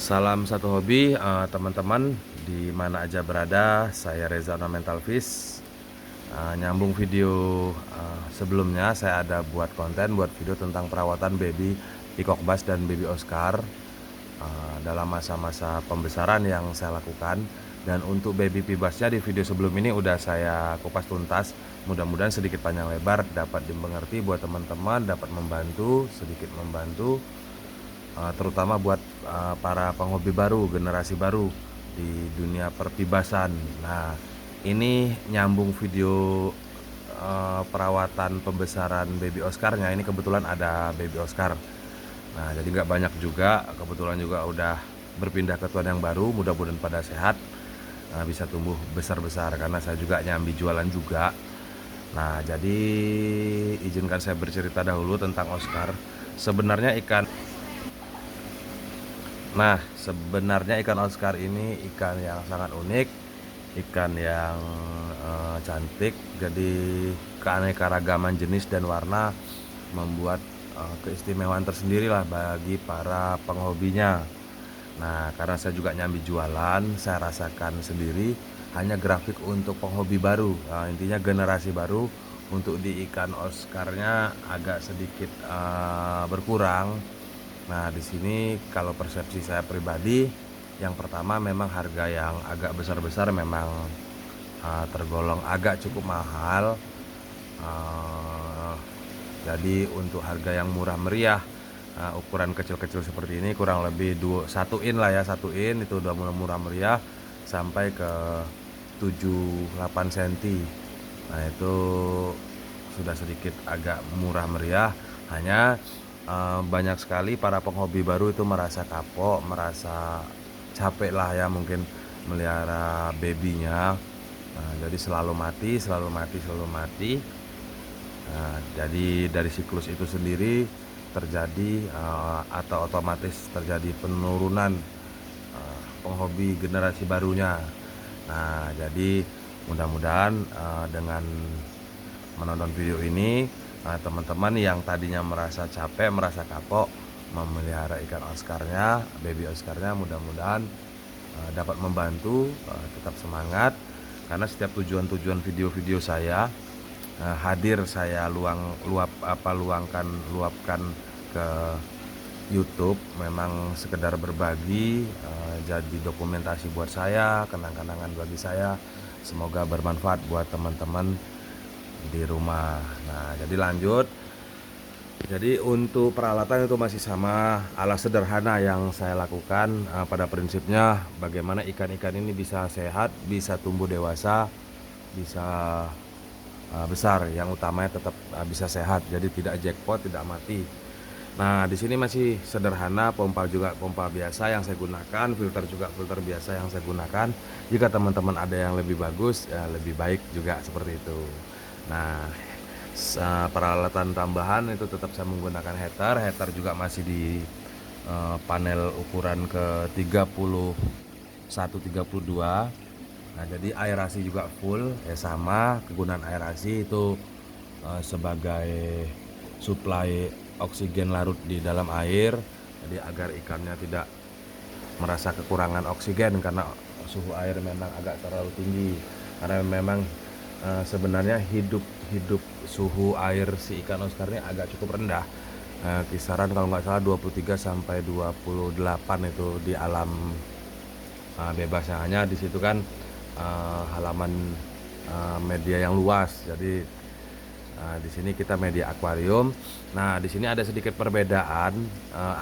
Salam satu hobi, teman-teman di mana aja berada. Saya Reza Ornamental Fish. Nyambung video sebelumnya, saya ada buat konten, buat video tentang perawatan baby peacock bass dan baby Oscar dalam masa-masa pembesaran yang saya lakukan. Dan untuk baby pibasnya di video sebelum ini udah saya kupas tuntas. Mudah-mudahan sedikit panjang lebar dapat dimengerti buat teman-teman, dapat membantu, sedikit membantu, terutama buat para penghobi baru, generasi baru di dunia perpibasan. Nah, ini nyambung video perawatan pembesaran baby Oscarnya. Ini kebetulan ada baby Oscar. Nah, jadi nggak banyak juga. Kebetulan juga udah berpindah ke tuan yang baru. Mudah-mudahan pada sehat, bisa tumbuh besar-besar karena saya juga nyambi jualan juga. Nah, jadi izinkan saya bercerita dahulu tentang Oscar. Sebenarnya ikan Oscar ini ikan yang sangat unik, ikan yang cantik. Jadi keanekaragaman jenis dan warna membuat keistimewaan tersendiri lah bagi para penghobinya. Nah, karena saya juga nyambi jualan, saya rasakan sendiri hanya grafik untuk penghobi baru. Intinya generasi baru untuk di ikan Oscarnya agak sedikit berkurang. Nah, di sini kalau persepsi saya pribadi, yang pertama memang harga yang agak besar-besar memang tergolong agak cukup mahal. Uh, jadi untuk harga yang murah meriah, ukuran kecil-kecil seperti ini kurang lebih 1 in lah ya, 1 in itu udah murah meriah sampai ke 7-8 cm. Nah, itu sudah sedikit agak murah meriah. Hanya banyak sekali para penghobi baru itu merasa kapok, merasa capek lah ya mungkin melihara babynya. Nah, jadi selalu mati, selalu mati, selalu mati. Nah, jadi dari siklus itu sendiri terjadi atau otomatis terjadi penurunan penghobi generasi barunya. Nah, jadi mudah-mudahan dengan menonton video ini, teman-teman yang tadinya merasa capek, merasa kapok memelihara ikan Oscarnya, baby Oscarnya, mudah-mudahan dapat membantu, tetap semangat. Karena setiap tujuan-tujuan video-video saya hadir, saya luapkan ke YouTube memang sekedar berbagi, jadi dokumentasi buat saya, kenang-kenangan bagi saya. Semoga bermanfaat buat teman-teman di rumah. Nah, jadi lanjut. Jadi untuk peralatan itu masih sama, alat sederhana yang saya lakukan. Pada prinsipnya bagaimana ikan-ikan ini bisa sehat, bisa tumbuh dewasa, bisa besar. Yang utamanya tetap bisa sehat, jadi tidak jackpot, tidak mati. Nah, di sini masih sederhana, pompa juga pompa biasa yang saya gunakan, filter juga filter biasa yang saya gunakan. Jika teman-teman ada yang lebih bagus, ya lebih baik juga seperti itu. Nah, peralatan tambahan itu tetap saya menggunakan heater. Heater juga masih di panel ukuran ke 31-32. Nah, jadi aerasi juga full, ya sama. Kegunaan aerasi itu sebagai suplai oksigen larut di dalam air, jadi agar ikannya tidak merasa kekurangan oksigen karena suhu air memang agak terlalu tinggi. Karena memang sebenarnya hidup suhu air si ikan Oscar ini agak cukup rendah, kisaran kalau nggak salah 23 sampai 28 itu di alam bebasnya. Hanya di situ kan halaman media yang luas, jadi di sini kita media akuarium. Nah, di sini ada sedikit perbedaan.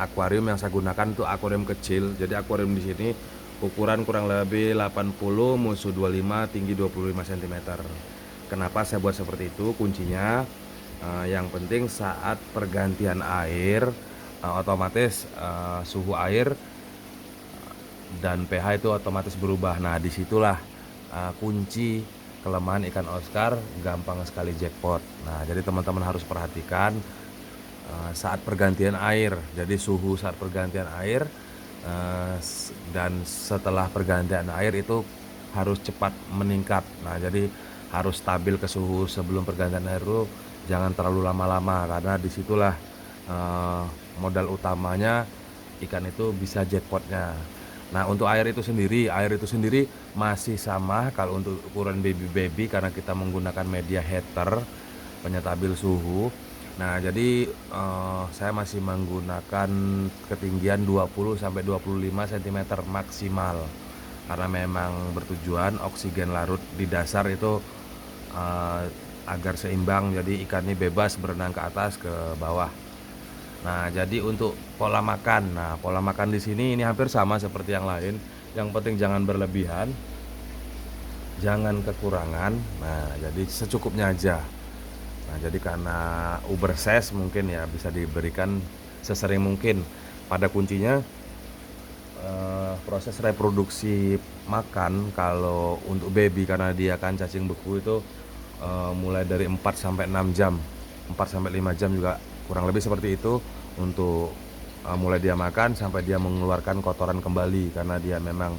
Akuarium yang saya gunakan itu akuarium kecil. Jadi akuarium di sini ukuran kurang lebih 80, musuh 25, tinggi 25 cm. Kenapa saya buat seperti itu? Kuncinya yang penting saat pergantian air, otomatis suhu air dan pH itu otomatis berubah. Nah, disitulah kunci kelemahan ikan Oscar, gampang sekali jackpot. Nah, jadi teman-teman harus perhatikan saat pergantian air. Jadi suhu saat pergantian air dan setelah pergantian air itu harus cepat meningkat. Nah, jadi harus stabil ke suhu sebelum pergantian air itu, jangan terlalu lama-lama karena disitulah modal utamanya ikan itu bisa jackpotnya. Nah, untuk air itu sendiri masih sama kalau untuk ukuran baby karena kita menggunakan media heater penyetabil suhu. Nah, jadi saya masih menggunakan ketinggian 20 sampai 25 cm maksimal. Karena memang bertujuan oksigen larut di dasar itu eh, agar seimbang, jadi ikannya bebas berenang ke atas ke bawah. Nah, jadi untuk pola makan di sini ini hampir sama seperti yang lain. Yang penting jangan berlebihan, jangan kekurangan. Nah, jadi secukupnya aja. Nah, jadi karena oversize mungkin ya bisa diberikan sesering mungkin. Pada kuncinya proses reproduksi makan kalau untuk baby karena dia kan cacing beku itu mulai dari 4 sampai 6 jam. 4 sampai 5 jam juga kurang lebih seperti itu untuk mulai dia makan sampai dia mengeluarkan kotoran kembali karena dia memang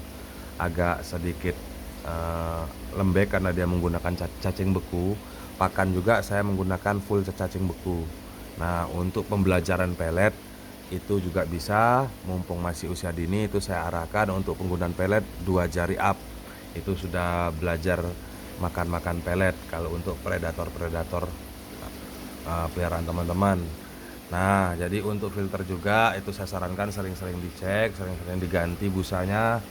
agak sedikit eh, lembek karena dia menggunakan cacing beku. Pakan juga saya menggunakan full cacing beku. Nah, untuk pembelajaran pelet itu juga bisa, mumpung masih usia dini itu saya arahkan untuk penggunaan pelet 2 jari up. Itu sudah belajar makan-makan pelet kalau untuk predator-predator peliharaan teman-teman. Nah, jadi untuk filter juga itu saya sarankan sering-sering dicek, sering-sering diganti busanya.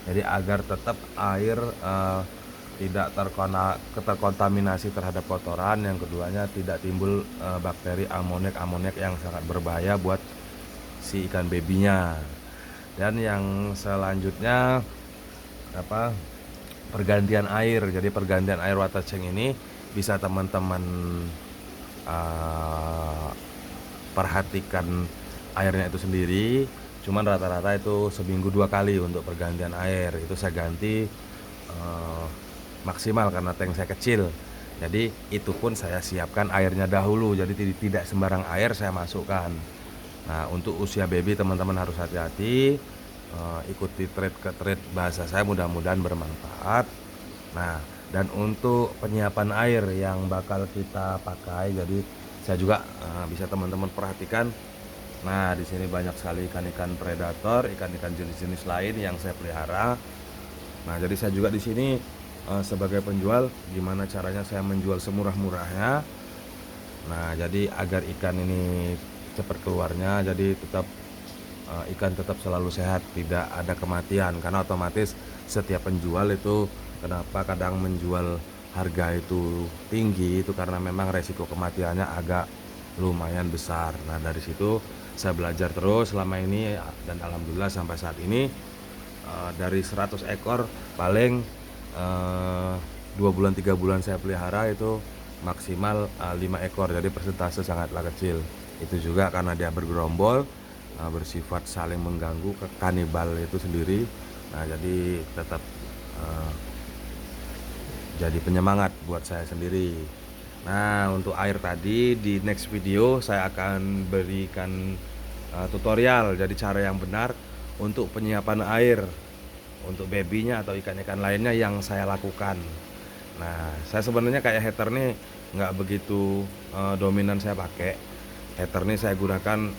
Jadi agar tetap air tidak terkontaminasi terhadap kotoran. Yang keduanya tidak timbul bakteri amoniak yang sangat berbahaya buat si ikan babynya. Dan yang selanjutnya apa, pergantian air. Jadi pergantian air water tank ini bisa teman-teman uh, perhatikan airnya itu sendiri. Cuman rata-rata itu seminggu 2 kali untuk pergantian air. Itu saya ganti maksimal karena tank saya kecil. Jadi itu pun saya siapkan airnya dahulu. Jadi tidak sembarang air saya masukkan. Nah, untuk usia baby teman-teman harus hati-hati. Ikuti trade ke trade bahasa saya, mudah-mudahan bermanfaat. Nah, dan untuk penyiapan air yang bakal kita pakai, jadi saya juga bisa teman-teman perhatikan. Nah, di sini banyak sekali ikan-ikan predator, ikan-ikan jenis-jenis lain yang saya pelihara. Nah, jadi saya juga di sini sebagai penjual, gimana caranya saya menjual semurah-murahnya. Nah, jadi agar ikan ini cepat keluarnya, jadi tetap ikan tetap selalu sehat, tidak ada kematian. Karena otomatis setiap penjual itu kenapa kadang menjual harga itu tinggi itu karena memang resiko kematiannya agak lumayan besar. Nah, dari situ saya belajar terus selama ini dan alhamdulillah sampai saat ini dari 100 ekor paling 2 bulan 3 bulan saya pelihara itu maksimal 5 ekor, jadi persentase sangatlah kecil. Itu juga karena dia bergerombol, bersifat saling mengganggu ke kanibal itu sendiri. Nah, jadi tetap jadi penyemangat buat saya sendiri. Nah, untuk air tadi di next video saya akan berikan tutorial, jadi cara yang benar untuk penyiapan air untuk babynya atau ikan-ikan lainnya yang saya lakukan. Nah, saya sebenarnya kayak heater nih nggak begitu dominan saya pakai. Heater nih saya gunakan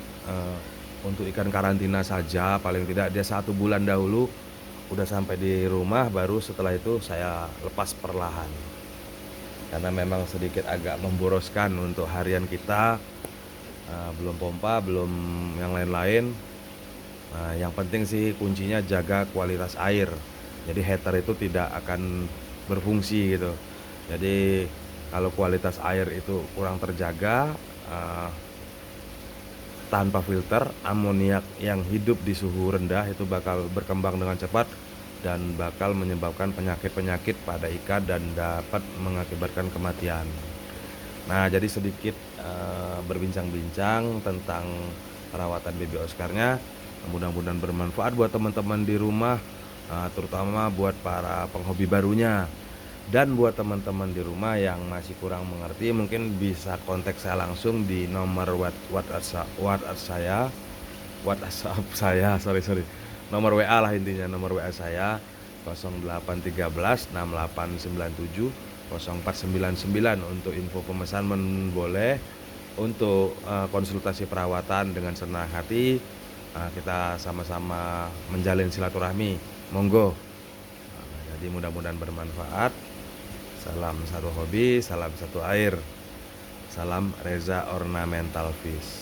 untuk ikan karantina saja, paling tidak dia 1 bulan dahulu udah sampai di rumah, baru setelah itu saya lepas perlahan. Karena memang sedikit agak memboroskan untuk harian kita, belum pompa, belum yang lain-lain. Nah, yang penting sih kuncinya jaga kualitas air. Jadi heater itu tidak akan berfungsi gitu. Jadi kalau kualitas air itu kurang terjaga, tanpa filter, amoniak yang hidup di suhu rendah itu bakal berkembang dengan cepat dan bakal menyebabkan penyakit-penyakit pada ikan dan dapat mengakibatkan kematian. Nah, jadi sedikit berbincang-bincang tentang perawatan baby Oscarnya. Mudah-mudahan bermanfaat buat teman-teman di rumah, terutama buat para penghobi barunya. Dan buat teman-teman di rumah yang masih kurang mengerti, mungkin bisa kontak saya langsung di nomor WhatsApp saya, sorry. Nomor WA lah intinya, nomor WA saya 0813 6897 0499 untuk info pemesan boleh, untuk konsultasi perawatan dengan senang hati kita sama-sama menjalin silaturahmi, monggo. Jadi mudah-mudahan bermanfaat. Salam satu hobi, salam satu air. Salam Reza Ornamental Fish.